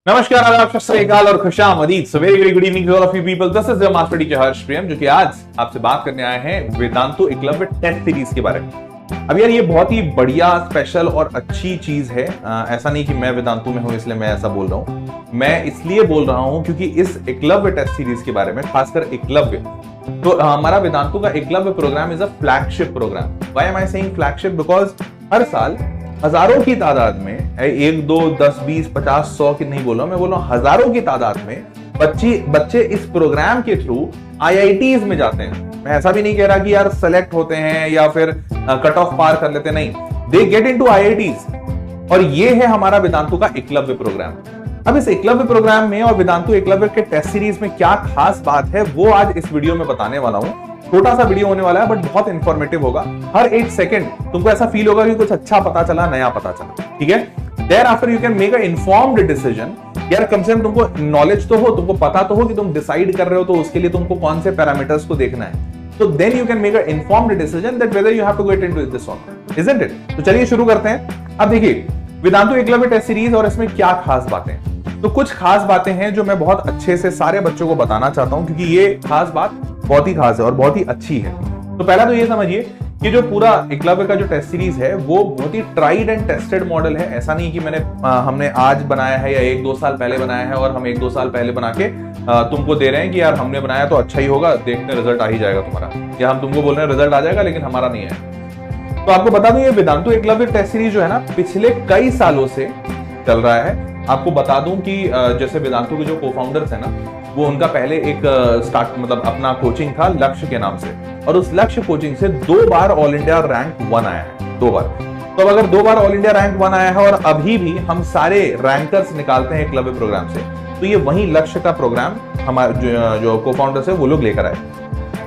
नमस्कार, आदाब, सत श्री अकाल और खुशामदीद। So very very good evening to all of you people. This is your master teacher Harsh Prem, जो कि आज आपसे बात करने आए हैं वेदांतु एकलव्य टेस्ट सीरीज के बारे में। अब यार, ये बहुत ही बढ़िया, स्पेशल और अच्छी चीज है। ऐसा नहीं कि मैं वेदांतु में हूं इसलिए मैं ऐसा बोल रहा हूं। मैं इसलिए बोल रहा हूं क्योंकि इस एकलव्य टेस्ट सीरीज के बारे में, खासकर एकलव्य, तो हमारा वेदांतु का Eklavya program is a flagship program. Why am I saying flagship? Because हर साल हजारों की तादाद में, 1 2 10 20 50 100 की नहीं बोल रहा हूं, मैं बोल रहा हूं हजारों की तादाद में बच्चे इस प्रोग्राम के थ्रू आईआईटीज में जाते हैं। मैं ऐसा भी नहीं कह रहा कि यार सेलेक्ट होते हैं या फिर कट ऑफ पार कर लेते, नहीं, दे गेट इनटू आईआईटीज। और ये है हमारा वेदांतु का एकलव्य प्रोग्राम। अब इस एकलव्य प्रोग्राम में और वेदांतु एकलव्य के टेस्ट सीरीज में क्या खास बात है, वो आज इस वीडियो में बताने वाला हूं। छोटा सा वीडियो होने वाला है, बट बहुत इंफॉर्मेटिव होगा। हर एक सेकंड तुमको ऐसा फील होगा कि कुछ अच्छा पता चला, नया पता चला। ठीक है, thereafter you can make a informed decision. यार, कम से कम तुमको नॉलेज तो हो, तुमको पता तो हो कि तुम डिसाइड कर रहे हो, तो उसके लिए तुमको कौन से पैरामीटर्स को देखना है। तो then you can make a informed decision that whether you have to get into this और नॉट, इजंट इट? तो चलिए शुरू करते हैं। अब देखिए, वेदांतु एकलव्य टेस्ट सीरीज और इसमें क्या खास बातें। तो कुछ खास बातें हैं जो मैं बहुत अच्छे से सारे बच्चों को बताना चाहता हूं, क्योंकि ये खास बात बहुत ही खास है और बहुत ही अच्छी है। तो पहला तो ये समझिए कि जो पूरा एकलव्य का जो टेस्ट सीरीज है वो बहुत he tried and tested model है। ऐसा नहीं कि हमने आज बनाया है या 1-2 साल पहले बनाया है और हम 1-2 साल पहले बना के तुमको दे रहे हैं कि यार हमने बनाया तो अच्छा ही होगा, देखते रिजल्ट आ ही जाएगा तुम्हारा, या हम तुमको बोल रहे हैं रिजल्ट आ जाएगा लेकिन हमारा नहीं है। तो आपको बता दूं, ये वेदांतु एकलव्य टेस्ट सीरीज जो है ना, पिछले कई सालों से चल रहा है। आपको बता दूं कि जैसे वेदांतु के जो को-फाउंडर्स है ना, वो उनका पहले एक अपना कोचिंग था लक्ष्य के नाम से, और उस लक्ष्य कोचिंग से 2 बार ऑल इंडिया रैंक 1 आया है, 2 बार। तो अगर 2 बार ऑल इंडिया रैंक 1 आया है और अभी भी हम सारे रैंकर्स निकालते हैं एकलव्य प्रोग्राम से, तो ये वही लक्ष्य का प्रोग्राम हमारे जो को-फाउंडर्स है वो लोग लेकर आए।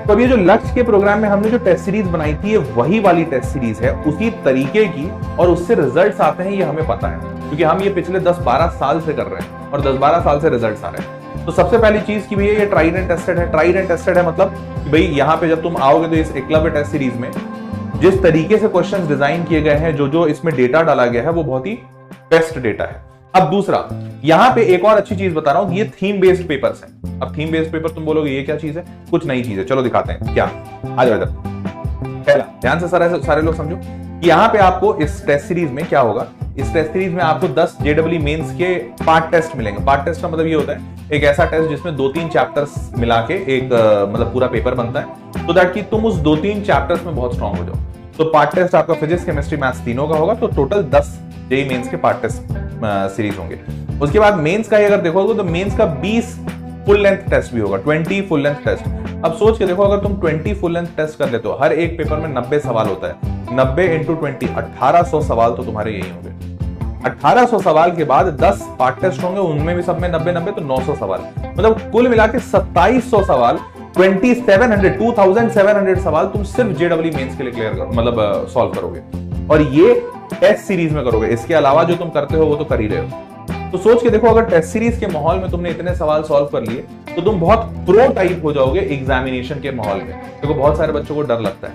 तो अब ये जो लक्ष्य के प्रोग्राम में हमने जो टेस्ट सीरीज बनाई थी, ये वही वाली टेस्ट सीरीज है, उसी तरीके की, और उससे रिजल्ट्स आते हैं, ये हमें पता है, क्योंकि हम ये पिछले 10-12 साल से कर रहे हैं और 10-12 साल से रिजल्ट्स आ रहे हैं। तो सबसे पहली चीज कि भैया ये ट्राइड एंड टेस्टेड है। ट्राइड एंड टेस्टेड है मतलब कि भाई यहाँ पे जब तुम आओगे तो इस एकलव्य टेस्ट सीरीज में जिस तरीके से क्वेश्चंस डिजाइन किए गए हैं, जो इसमें डेटा डाला गया है, वो बहुत ही बेस्ट डेटा है। अब दूसरा, यहाँ पे एक और अच्छी चीज बता रहा हूं, ये थीम बेस्ड पेपर्स हैं। अब थीम बेस्ड पेपर तुम बोलोगे ये क्या चीज है? कुछ नई चीज है, चलो दिखाते हैं क्या। आ जाओ इधर। पहला, ध्यान से सारे लोग समझो कि यहाँ पे आपको इस टेस्ट सीरीज में क्या होगा। इस टेस्ट सीरीज में आपको 10 जेडब्ल्यू मेंस के पार्ट टेस्ट मिलेंगे। पार्ट टेस्ट का मतलब ये होता है एक ऐसा टेस्ट जिसमें 2-3 चैप्टर्स मिला के एक पूरा पेपर बनता है, तो दैट कि तुम उस 2-3 चैप्टर्स में बहुत स्ट्रांग हो जाओ। तो पार्ट टेस्ट आपका फिजिक्स, केमिस्ट्री, मैथ्स तीनों का होगा। तो टोटल 10 जेईई मेंस के पार्ट टेस्ट सीरीज होंगे। उसके बाद मेंस का अगर देखोगे तो मेंस का 20 फुल लेंथ टेस्ट भी होगा, 20 फुल लेंथ टेस्ट। अब सोच के देखो, अगर तुम 20 फुल लेंथ टेस्ट कर लेते हो, हर एक पेपर में 90 सवाल होता है, 90 × 20 1800 सवाल तो तुम्हारे यही होंगे। 1800 सवाल के बाद 10 पार्ट टेस्ट होंगे, उनमें भी सब में 90-90 तो 900 सवाल, मतलब कुल मिला के 2700 सवाल, 2700 सवाल तुम सिर्फ जेडब्ल्यू मेंस के लिए क्लियर सॉल्व करोगे, और ये टेस्ट सीरीज में करोगे। इसके अलावा जो तुम करते हो वो तो कर ही रहे हो। तो सोच के देखो, अगर टेस्ट सीरीज के माहौल में तुमने इतने सवाल सॉल्व कर लिए तो तुम बहुत प्रो टाइप हो जाओगे एग्जामिनेशन के माहौल में। देखो, बहुत सारे बच्चों को डर लगता है,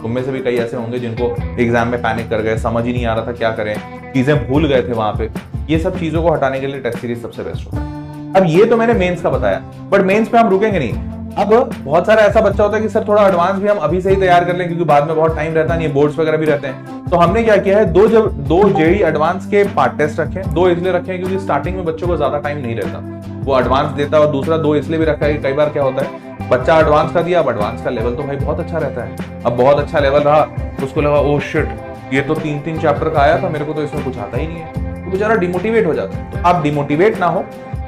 तुम में से भी कई ऐसे होंगे जिनको एग्जाम में पैनिक कर गए, समझ ही नहीं आ रहा था क्या करें, चीजें भूल गए थे वहां पे। ये सब चीजों को हटाने के लिए टेस्ट सीरीज सबसे बेस्ट होता है। अब ये तो मैंने मेंस का बताया, बट मेंस पे हम रुकेंगे नहीं। अब बहुत सारा ऐसा बच्चा होता है कि सर थोड़ा एडवांस भी हम अभी से ही तैयार कर लें, क्योंकि बाद में बहुत टाइम रहता है, ये बोर्ड्स वगैरह भी रहते हैं। तो हमने क्या किया है, दो जेईई एडवांस के पार्ट टेस्ट रखे हैं। 2 इसलिए रखे हैं क्योंकि स्टार्टिंग में बच्चों को ज्यादा टाइम नहीं रहता, वो एडवांस देता है। और दूसरा 2 इसलिए भी रखा है कि कई बार क्या होता है, बच्चा एडवांस का दिया, अब एडवांस का लेवल तो भाई बहुत अच्छा रहता है। अब बहुत अच्छा लेवल रहा, उसको लगा ओ शिट, ये तो 3-3 चैप्टर का आया था, मेरे को तो इसमें कुछ आता ही नहीं है, तो बेचारा डिमोटिवेट हो जाता है। तो आप डिमोटिवेट ना हो,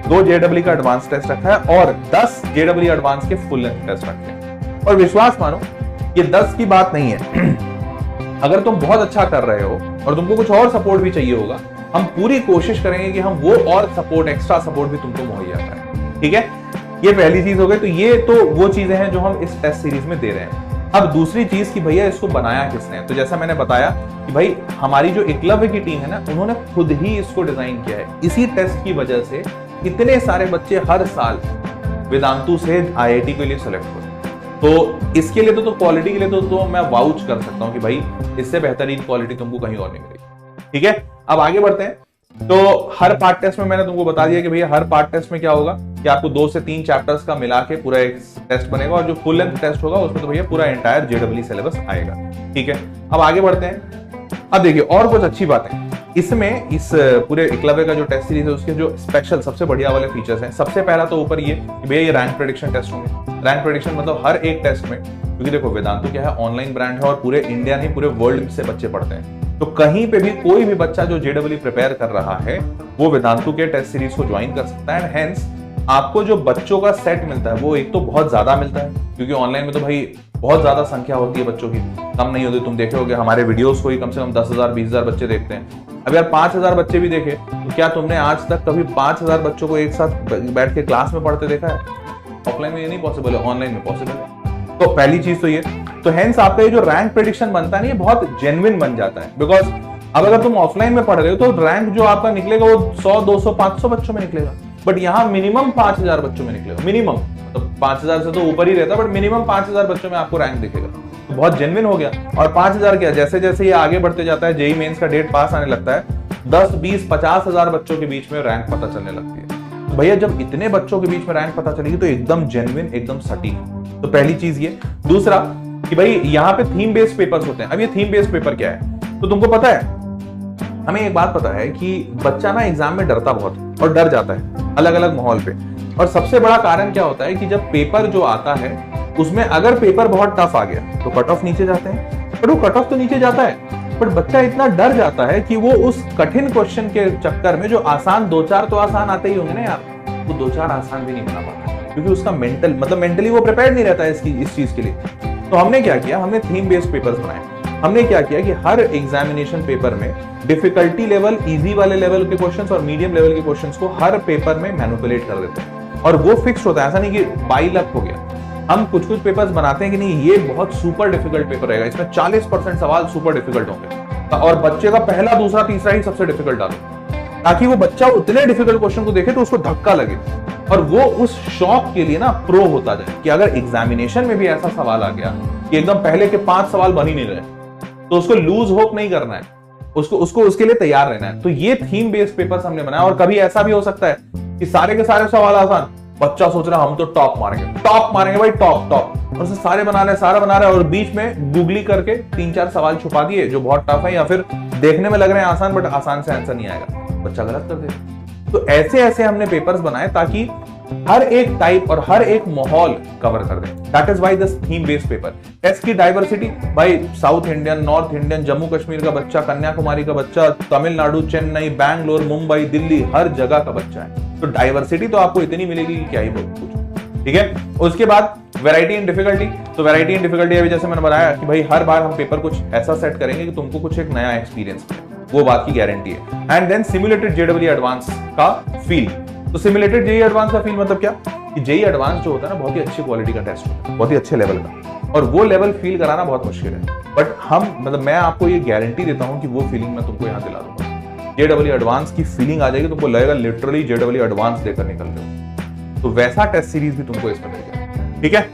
2 जेडब्ल्यू का एडवांस टेस्ट रखा है और 10 जेडब्ल्यू एडवांस के फुल लेंथ टेस्ट रखे हैं। और विश्वास मानो, ये 10 की बात नहीं है। अगर तुम बहुत अच्छा कर रहे हो और तुमको कुछ और सपोर्ट भी चाहिए होगा, हम पूरी कोशिश करेंगे कि हम वो और सपोर्ट, एक्स्ट्रा सपोर्ट भी तुमको मुहैया कराएं। ठीक है, ये पहली चीज हो गई। तो ये तो वो चीजें हैं जो हम इस टेस्ट सीरीज में दे रहे हैं। अब दूसरी चीज कि भैया इसको बनाया किसने, तो जैसा मैंने बताया कि भाई हमारी जो एकलव्य की टीम है ना, उन्होंने खुद ही इसको डिजाइन किया है। इसी टेस्ट की वजह से इतने सारे बच्चे हर साल वेदांतु से आईआईटी के लिए सेलेक्ट होते हैं। तो इसके लिए तो क्वालिटी के लिए तो मैं वाउच कर सकता हूं कि भाई इससे बेहतरीन क्वालिटी तुमको कहीं और नहीं मिलेगी। ठीक है, अब आगे बढ़ते हैं। तो हर पार्ट टेस्ट में मैंने तुमको बता दिया कि भैया हर पार्ट टेस्ट में क्या होगा कि आपको 2 से 3 चैप्टर्स का मिला के पूरा एक टेस्ट बनेगा, और जो फुल लेंथ टेस्ट होगा उसमें तो भैया पूरा एंटायर जेडब्ल्यू सिलेबस आएगा। ठीक है, अब आगे बढ़ते हैं। अब देखिए और कुछ अच्छी बात है इसमें, इस पूरे एकलव्य का जो टेस्ट सीरीज है उसके जो स्पेशल सबसे बढ़िया वाले फीचर्स हैं। सबसे पहला तो ऊपर ये कि भैया ये रैंक प्रेडिक्शन टेस्ट होंगे। रैंक प्रेडिक्शन मतलब हर एक टेस्ट में, क्योंकि देखो वेदांतु क्या है, ऑनलाइन ब्रांड है और पूरे इंडिया नहीं पूरे वर्ल्ड से बच्चे पढ़ते हैं, तो कहीं पे भी कोई भी बच्चा जो जेडब्ल्यू प्रिपेयर कर रहा है वो वेदांतु के टेस्ट सीरीज को ज्वाइन कर सकता है। एंड हेंस आपको जो बच्चों का सेट मिलता है वो एक तो बहुत ज्यादा मिलता है, क्योंकि ऑनलाइन में तो भाई बहुत ज्यादा संख्या होती है बच्चों की, कम नहीं होती। तुम देखे होगे हमारे वीडियोस को ही कम से कम 10,000 20,000 बच्चे देखते हैं। अब यार 5,000 बच्चे भी देखे तो क्या तुमने आज तक कभी 5,000 बच्चों को एक साथ बैठ के क्लास में पढ़ते देखा है? ऑफलाइन में ये नहीं पॉसिबल है, ऑनलाइन में पॉसिबल है। तो पहली चीज तो ये, तो हेंस आपका ये जो रैंक प्रेडिक्शन बनता है ना ये बहुत जेन्युइन बन जाता है। बिकॉज अब अगर तुम ऑफलाइन में पढ़ रहे हो तो रैंक जो आपका निकलेगा वो 100 200 500 बच्चों में निकलेगा, बट यहाँ मिनिमम 5,000 बच्चों में निकलेगा। मिनिमम मतलब 5,000 से तो ऊपर ही रहता है, बट मिनिमम 5,000 बच्चों में आपको रैंक दिखेगा, तो बहुत जेन्युइन हो गया। और 5,000 क्या, जैसे जैसे ये आगे बढ़ते जाता है, जेईई मेंस का डेट पास आने लगता है, 10 20 50,000 बच्चों के बीच में रैंक पता चलने लगती है। तो भैया जब इतने बच्चों के बीच में रैंक पता चलेगी तो एकदम जेन्युइन, एकदम सटीक। तो पहली चीज ये। दूसरा कि भाई यहाँ पे थीम बेस्ड पेपर्स होते हैं। अब ये थीम बेस्ड पेपर क्या है, तो तुमको पता है, हमें एक बात पता है कि बच्चा ना एग्जाम में डरता बहुत और डर जाता है अलग अलग माहौल पे। और सबसे बड़ा कारण क्या होता है कि जब पेपर जो आता है उसमें अगर पेपर बहुत टफ आ गया तो कट ऑफ नीचे जाते हैं, बट वो कट ऑफ तो नीचे जाता है, बट बच्चा इतना डर जाता है कि वो उस कठिन क्वेश्चन के चक्कर में जो आसान 2-4 तो आसान आते ही होंगे ना यार, वो 2-4 आसान भी नहीं बना पाता, क्योंकि उसका मेंटली वो प्रिपेयर नहीं रहता है इस चीज के लिए। तो हमने क्या किया, हमने थीम बेस्ड पेपर्स बनाए। हमने क्या किया कि हर एग्जामिनेशन पेपर में डिफिकल्टी लेवल, इजी वाले लेवल के क्वेश्चंस और मीडियम लेवल के क्वेश्चंस को हर पेपर में मैनिपुलेट कर देते हैं, और वो फिक्स होता है। ऐसा नहीं कि बाई लक हो गया। हम कुछ कुछ पेपर्स बनाते हैं कि नहीं ये बहुत सुपर डिफिकल्ट पेपर रहेगा, इसमें 40% सवाल सुपर डिफिकल्ट होंगे, और बच्चे का पहला दूसरा तीसरा ही सबसे डिफिकल्ट डालो, ताकि वो बच्चा उतने डिफिकल्ट क्वेश्चन को देखे तो उसको धक्का लगे और वो उस शौक के लिए ना प्रो होता जाए कि अगर एग्जामिनेशन में भी ऐसा सवाल आ गया कि एकदम पहले के 5 सवाल बन ही नहीं रहे, तो उसको लूज होप नहीं करना है, उसको उसके लिए तैयार रहना है। तो ये थीम बेस्ड पेपर्स हमने बनाया। और कभी ऐसा भी हो सकता है कि सारे के सारे सवाल आसान, बच्चा सोच रहा है हम तो टॉप मारेंगे भाई, टॉप, और उससे सारे बना रहे हैं और बीच में गूगली करके 3-4 सवाल छुपा दिए जो बहुत टफ है या फिर देखने में लग रहे हैं आसान, बट आसान से आंसर नहीं आएगा, बच्चा गलत कर देगा। तो ऐसे हमने पेपर्स बनाए ताकि हर एक टाइप और हर एक माहौल कवर कर दें। That is why this theme based paper. Test की डाइवर्सिटी, भाई south Indian, north Indian, Jammu Kashmir का बच्चा, कन्याकुमारी का बच्चा, तमिलनाडु, चेन्नई, बैंगलोर, मुंबई, दिल्ली, हर जगह का बच्चा है। तो डाइवर्सिटी तो आपको इतनी मिलेगी कि क्या ही पूछो। ठीक है, उसके बाद वैरायटी एंड डिफिकल्टी। तो वैरायटी एंड डिफिकल्टी अभी जैसे मैंने बताया कि भाई हर बार हम पेपर कुछ ऐसा सेट करेंगे कि तुमको कुछ एक नया एक्सपीरियंस मिले, वो बात की गारंटी है। एंड देन सिमुलेटेड जेडब्ल्यू एडवांस का फील। तो सिमुलेटेड जेईई एडवांस का फील मतलब क्या, कि जेईई एडवांस जो होता है ना बहुत ही अच्छी क्वालिटी का टेस्ट होता है, बहुत ही अच्छे लेवल का, और वो लेवल फील कराना बहुत मुश्किल है। बट मैं आपको ये गारंटी देता हूं कि वो फीलिंग मैं तुमको यहां दिला दूंगा। जेडब्ल्यू एडवांस की फीलिंग आ जाएगी, तुमको लगेगा लिटरली जेडब्ल्यू एडवांस देकर निकल रहे हो। तो वैसा टेस्ट सीरीज भी तुमको इसमें मिलेगा। ठीक है,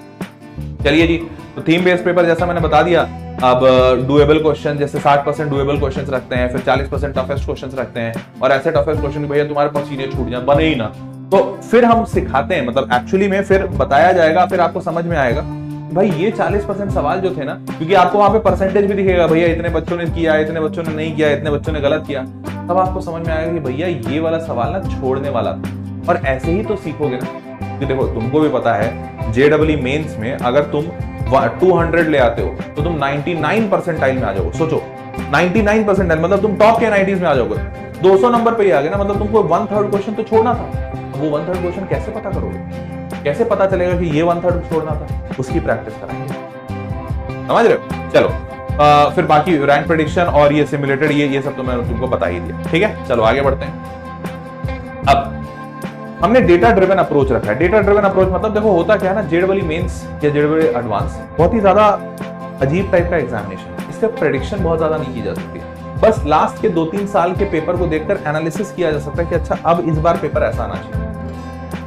चलिए जी। तो थीम बेस्ड पेपर जैसा मैंने बता दिया। अब डुएबल क्वेश्चन, जैसे 60% डुएबल क्वेश्चंस रखते हैं, फिर 40% टफेस्ट क्वेश्चंस रखते हैं, और ऐसे टफेस्ट क्वेश्चन भैया तुम्हारे पसीने छूट जाए, बने ही ना, तो फिर हम सिखाते हैं, मतलब एक्चुअली में फिर बताया जाएगा, फिर आपको समझ में आएगा भाई ये 40% सवाल जो थे ना, क्योंकि आपको वहां पे परसेंटेज भी दिखेगा, भैया इतने बच्चों ने किया, इतने बच्चों ने नहीं किया, इतने बच्चों ने गलत किया, तब आपको समझ में आएगा कि भैया ये वाला सवाल ना छोड़ने वाला था। और ऐसे ही तो सीखोगे ना, कि देखो तुमको भी पता है जेडब्ल्यू मेंस में अगर तुम 200 ले आते हो तो तुम 99 परसेंटाइल में आ जाओगे। सोचो 99 परसेंटाइल मतलब तुम टॉप के 90s में आ जाओगे। 200 नंबर पे ही आ गए ना, मतलब तुमको 1/3 क्वेश्चन तो छोड़ना था। वो 1/3 क्वेश्चन कैसे पता करोगे, कैसे पता चलेगा कि ये 1/3 छोड़ना था? उसकी प्रैक्टिस कराएंगे, समझ रहे हो? चलो फिर बाकी रैंक प्रेडिक्शन और ये सिमुलेटेड ये सब तो मैंने तुमको बता ही दिया। ठीक है, चलो आगे बढ़ते हैं। अब हमने डेटा ड्रिवन अप्रोच रखा है। डेटा ड्रिवन अप्रोच मतलब देखो होता क्या है ना, जेडब्ल्यू मेंस या जेडब्ल्यू एडवांस बहुत ही ज्यादा अजीब टाइप का एग्जामिनेशन है, इसका प्रेडिक्शन बहुत ज्यादा नहीं की जा सकती। बस लास्ट के 2-3 साल के पेपर को देखकर एनालिसिस किया जा सकता है कि अच्छा अब इस बार पेपर ऐसा आना चाहिए।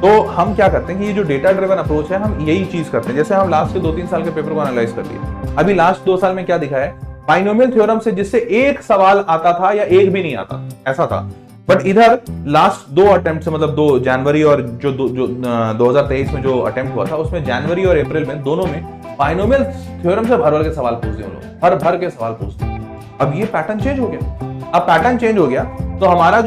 तो हम क्या करते हैं कि ये जो डेटा ड्रिवन अप्रोच है, हम यही चीज करते हैं। जैसे हम लास्ट के 2-3 साल के पेपर को एनालाइज कर लिए, अभी लास्ट 2 साल में क्या दिखा है, बाइनोमियल थ्योरम से जिससे एक सवाल आता था या एक भी नहीं आता, ऐसा था, बट इधर लास्ट 2 अटेम्प्ट से, मतलब 2 जनवरी और जो 2023 में जो अटेम्प्ट हुआ था, उसमें जनवरी और अप्रैल में दोनों में बाइनोमियल थ्योरम से भर भर के सवाल पूछ दिए उन लोग, भर भर के सवाल पूछ दिए। अब ये पैटर्न चेंज हो गया। अब पैटर्न चेंज हो गया तो हमारा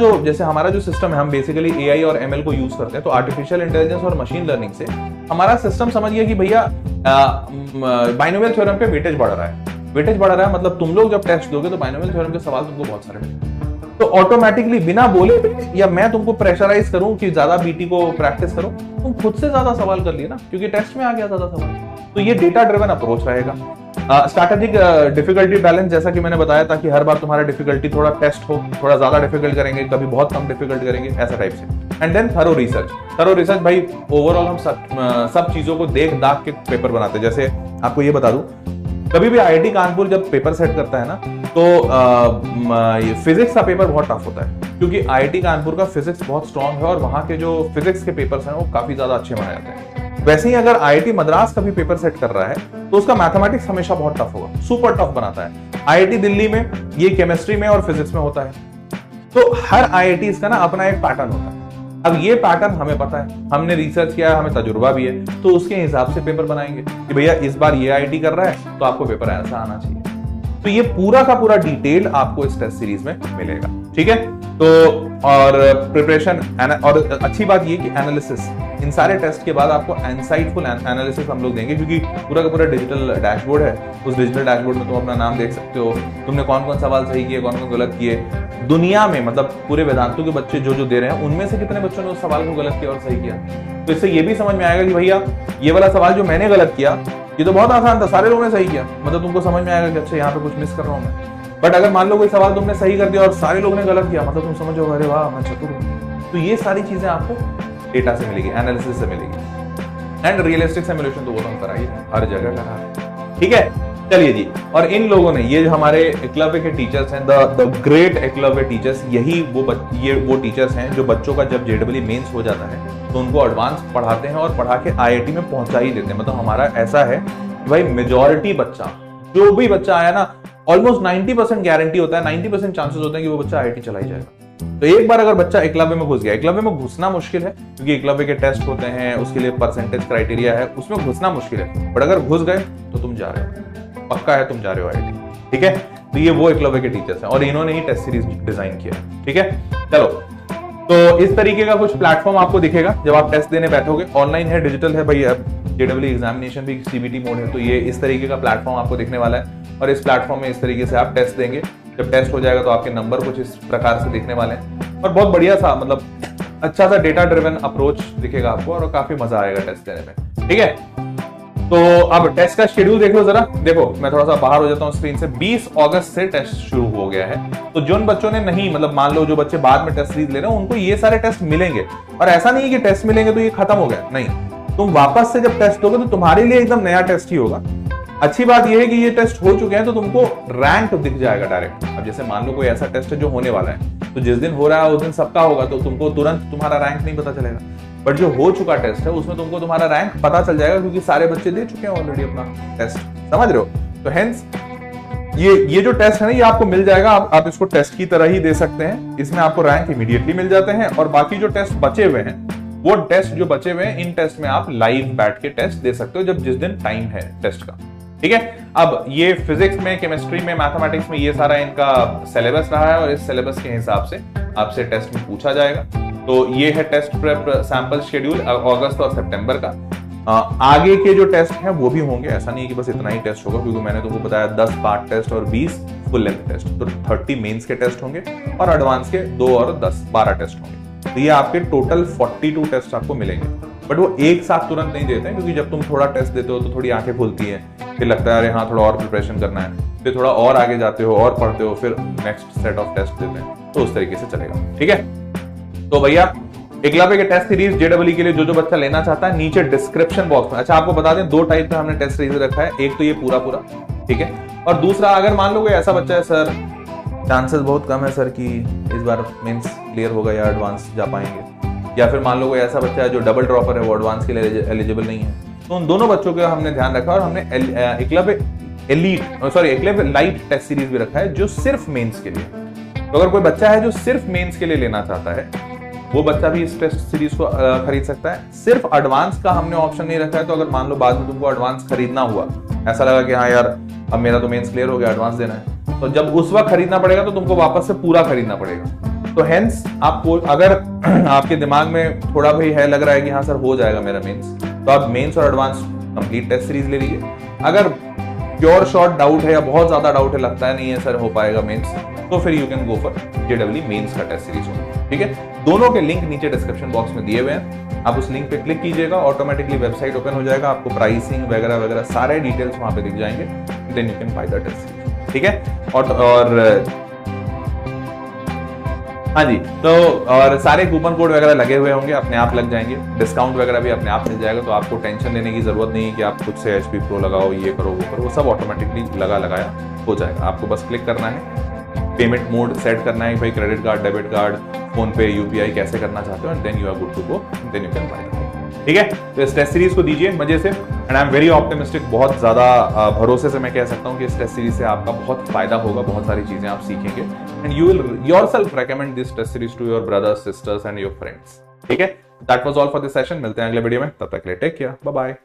जो सिस्टम है, हम बेसिकली एआई और एमएल को यूज करते हैं, तो आर्टिफिशियल इंटेलिजेंस और मशीन लर्निंग से हमारा सिस्टम समझ गया कि भैया बाइनोमियल थ्योरम पे वेटेज बढ़ रहा है। वेटेज बढ़ रहा है मतलब तुम लोग जब टेस्ट दोगे तो बाइनोमियल थ्योरम के सवाल तुमको बहुत सारे मिलेंगे। तो ऑटोमेटिकली बिना बोले या मैं तुमको प्रेशराइज करूं कि ज्यादा बीटी को प्रैक्टिस करो, तुम खुद से ज्यादा सवाल कर लिए ना, क्योंकि टेस्ट में आ गया ज्यादा सवाल। तो ये डेटा ड्रिवन अप्रोच रहेगा। स्ट्रैटेजिक डिफिकल्टी बैलेंस, जैसा कि मैंने बताया था कि हर बार तुम्हारा डिफिकल्टी थोड़ा टेस्ट हो, थोड़ा ज्यादा डिफिकल्ट करेंगे, कभी बहुत कम डिफिकल्ट करेंगे, ऐसा टाइप से। And then thorough research. Thorough research भाई ओवरऑल हम सब चीजों को देख दाख के पेपर बनाते हैं। जैसे आपको ये बता दूं, कभी भी आईआईटी कानपुर जब पेपर सेट करता है ना, तो फिजिक्स का पेपर बहुत टफ होता है, क्योंकि आईआईटी कानपुर का फिजिक्स बहुत स्ट्रांग है और वहां के जो फिजिक्स के पेपर्स हैं वो काफी ज्यादा अच्छे माने जाते हैं। वैसे ही अगर आईआईटी मद्रास का भी पेपर सेट कर रहा है तो उसका मैथमेटिक्स हमेशा बहुत टफ होगा, सुपर टफ बनाता है। आईआईटी दिल्ली में ये केमिस्ट्री में और फिजिक्स में होता है। तो हर आईआईटी का ना अपना एक पैटर्न होता है। अब ये पैटर्न हमें पता है, हमने रिसर्च किया है, हमें तजुर्बा भी है, तो उसके हिसाब से पेपर बनाएंगे कि भैया इस बार ये आईआईटी कर रहा है तो आपको पेपर ऐसा आना चाहिए। तो ये पूरा का पूरा डिटेल आपको इस टेस्ट सीरीज में मिलेगा, ठीक है। तो और प्रिपरेशन और अच्छी बात ये कि एनालिसिस, इन सारे टेस्ट के बाद आपको इनसाइटफुल एनालिसिस हम लोग देंगे, क्योंकि पूरा का पूरा डिजिटल डैशबोर्ड है। उस डिजिटल डैशबोर्ड में तुम अपना नाम देख सकते हो, तुमने कौन कौन सवाल सही किए, कौन कौन गलत किए, दुनिया में मतलब पूरे वेदांतों के बच्चे जो दे रहे हैं उनमें से कितने बच्चों ने उस सवाल को गलत किया और सही किया। तो इससे ये भी समझ में आएगा कि भैया ये वाला सवाल जो मैंने गलत किया ये तो बहुत आसान था, सारे लोगों ने सही किया, मतलब तुमको समझ में आएगा कि अच्छा यहाँ पे कुछ मिस कर रहा हूँ मैं। बट अगर मान लो कोई सवाल तुमने सही कर दिया और सारे लोगों ने गलत किया, मतलब तुम समझो अरे वाह मैं चतुर हूँ। तो ये सारी चीजें आपको डेटा से मिलेगी, एनालिसिस से मिलेगी। एंड रियलिस्टिक सिमुलेशन तो वो हम कराइए, हर जगह करा, ठीक है। चलिए जी, और इन लोगों ने, ये हमारे एकलव्य के टीचर्स हैं, द ग्रेट एकलव्य टीचर्स, यही वो टीचर्स हैं जो बच्चों का जब जेडब्ल्यू मेंस हो जाता है तो उनको एडवांस पढ़ाते हैं और पढ़ा के आईआईटी में पहुंचा ही देते हैं। मतलब हमारा ऐसा है कि भाई मेजॉरिटी बच्चा, जो भी बच्चा आया ना, ऑलमोस्ट 90% गारंटी होता है, 90% चांसेस होते हैं कि वो बच्चा आईआईटी चला ही जाएगा। तो एक बार अगर बच्चा एकलव्य में घुस गया, एकलव्य में घुसना मुश्किल है क्योंकि एकलव्य के टेस्ट होते हैं, उसके लिए परसेंटेज क्राइटेरिया है, उसमें घुसना मुश्किल है। बट अगर घुस गए तो तुम जा रहे हो, पक्का है तुम जा रहे हो आईआईटी, ठीक है। तो ये वो एकलव्य के टीचर्स हैं और इन्होंने ही टेस्ट सीरीज डिजाइन किया है, ठीक है। चलो, तो इस तरीके का कुछ प्लेटफॉर्म आपको दिखेगा जब आप टेस्ट देने बैठोगे। ऑनलाइन है, डिजिटल है, भाई जेडब्ल्यू एग्जामिनेशन भी सीबीटी मोड है, तो ये इस तरीके का प्लेटफॉर्म आपको दिखने वाला है और इस प्लेटफॉर्म में इस तरीके से आप टेस्ट देंगे। जब टेस्ट हो जाएगा तो आपके नंबर कुछ इस प्रकार से दिखने वाले हैं और बहुत बढ़िया सा, मतलब अच्छा सा डेटा ड्रिवन अप्रोच दिखेगा आपको और काफी मजा आएगा टेस्ट देने में, ठीक है। तो अब टेस्ट का शेड्यूल देख लो जरा। देखो मैं थोड़ा सा बाहर हो जाता हूँ स्क्रीन से। 20 अगस्त से टेस्ट शुरू हो गया है, तो जिन बच्चों ने नहीं, मतलब मान लो जो बच्चे बाद में टेस्ट सीरीज ले रहे हैं उनको ये सारे टेस्ट मिलेंगे। और ऐसा नहीं है कि टेस्ट मिलेंगे तो ये खत्म हो गया, नहीं, तुम वापस से जब टेस्ट दोगे तो तुम्हारे लिए एकदम नया टेस्ट ही होगा। अच्छी बात यह है कि ये टेस्ट हो चुके हैं तो तुमको रैंक दिख जाएगा डायरेक्ट। अब जैसे मान लो कोई ऐसा टेस्ट है जो होने वाला है, तो जिस दिन हो रहा है उस दिन सबका होगा, तो तुमको तुरंत तुम्हारा रैंक नहीं पता चलेगा। बट जो हो चुका टेस्ट है उसमें तुमको तुम्हारा रैंक पता चल जाएगा, क्योंकि सारे बच्चे दे चुके हैं ऑलरेडी अपना टेस्ट, समझ रहे हो। तो हेंस ये जो टेस्ट है ना, ये आपको मिल जाएगा। आप इसको टेस्ट की तरह ही दे सकते हैं, इसमें आपको रैंक इमीडिएटली मिल जाते हैं। और बाकी जो टेस्ट बचे हुए हैं, वो टेस्ट जो बचे हुए हैं, इन टेस्ट में आप लाइव बैठ के टेस्ट दे सकते हो जब जिस दिन टाइम है टेस्ट का, ठीक है। अब ये फिजिक्स में, केमिस्ट्री में, मैथमेटिक्स में ये सारा इनका सिलेबस रहा है और इस सिलेबस के हिसाब से आपसे टेस्ट में पूछा जाएगा। तो ये है टेस्ट प्रेप सैंपल शेड्यूल अगस्त और सितंबर का। आगे के जो टेस्ट हैं वो भी होंगे, ऐसा नहीं है कि बस इतना ही टेस्ट होगा, क्योंकि मैंने तुमको बताया 10 पार्ट टेस्ट और 20 फुल लेंथ टेस्ट, तो 30 मेंस के टेस्ट होंगे और एडवांस के 2 और 12 टेस्ट होंगे। तो ये आपके टोटल 42 टेस्ट आपको मिलेंगे। बट वो एक साथ तुरंत नहीं देते हैं, क्योंकि जब तुम थोड़ा टेस्ट देते हो तो थोड़ी आंखें खुलती हैं, फिर लगता है अरे हाँ थोड़ा और प्रिपरेशन करना है, फिर थोड़ा और आगे जाते हो और पढ़ते हो, फिर नेक्स्ट सेट ऑफ टेस्ट देते हैं, तो उस तरीके से चलेगा, ठीक है। तो भैया एकलव्य के टेस्ट सीरीज जेडब्ल्यू के लिए जो बच्चा लेना चाहता है, नीचे डिस्क्रिप्शन बॉक्स में, अच्छा आपको बता दें 2 टाइप में हमने टेस्ट सीरीज रखा है। एक तो ये पूरा, ठीक है, और दूसरा अगर मान लो कोई ऐसा बच्चा है सर चांसेस बहुत कम है सर कि इस बार मेंस क्लियर होगा या एडवांस जा पाएंगे, या फिर मान लो कोई ऐसा बच्चा है जो डबल ड्रॉपर है, वो एडवांस के लिए एलिजिबल नहीं है, तो उन दोनों बच्चों का हमने ध्यान रखा और हमने एकलव्य लाइट टेस्ट सीरीज भी रखा है जो सिर्फ मेंस के लिए, तो अगर कोई बच्चा है जो सिर्फ मेंस के लिए लेना चाहता है, वो बच्चा भी इस टेस्ट सीरीज को खरीद सकता है। सिर्फ एडवांस का हमने ऑप्शन नहीं रखा है, तो अगर मान लो बाद में तुमको एडवांस खरीदना हुआ, ऐसा लगा कि हाँ यार अब मेरा तो मेंस क्लियर हो गया, एडवांस देना है, तो जब उस वक्त खरीदना पड़ेगा तो तुमको वापस से पूरा खरीदना पड़ेगा। तो हेंस आपको अगर आपके दिमाग में थोड़ा भी है, लग रहा है कि हाँ सर हो जाएगा मेरा मेंस, तो आप मेंस और एडवांस कंप्लीट टेस्ट सीरीज ले लीजिए। अगर प्योर शॉर्ट डाउट है या बहुत ज्यादा डाउट है, लगता है नहीं है सर हो पाएगा मेंस, तो फिर यू कैन गो फॉर जेडब्ल्यू मेंस का टेस्ट सीरीज होगा। ठीक है, दोनों के लिंक नीचे डिस्क्रिप्शन बॉक्स में दिए हुए हैं, आप उस लिंक पे क्लिक कीजिएगा, ऑटोमेटिकली वेबसाइट ओपन हो जाएगा, आपको प्राइसिंग वगैरह वगैरह सारे डिटेल्स वहां पे दिख जाएंगे, then you can buy the test series. ठीक है, और हाँ जी, तो और सारे कूपन कोड वगैरह लगे हुए होंगे, अपने आप लग जाएंगे, डिस्काउंट वगैरह भी अपने आप मिल जाएगा, तो आपको टेंशन लेने की जरूरत नहीं है कि आप खुद से HP Pro लगाओ, ये करो वो करो, वो सब ऑटोमेटिकली लगाया हो जाएगा। आपको बस क्लिक करना है, पेमेंट मोड सेट करना है, भाई credit card, debit card, PhonePe, UPI कैसे करना चाहते हो, and then you are good to go, then you can buy. ठीक है, तो इस टेस्ट सीरीज को दीजिए मजे से, and I am very optimistic, बहुत ज्यादा भरोसे से मैं कह सकता हूँ कि इस टेस्ट सीरीज से आपका बहुत फायदा होगा, बहुत सारी चीजें आप सीखेंगे, and you will yourself recommend this test series to your brothers, sisters and your friends. ठीक है, that was all for this session, मिलते हैं अगले वीडियो में, तब तक के लिए टेक केयर, बाय बाय।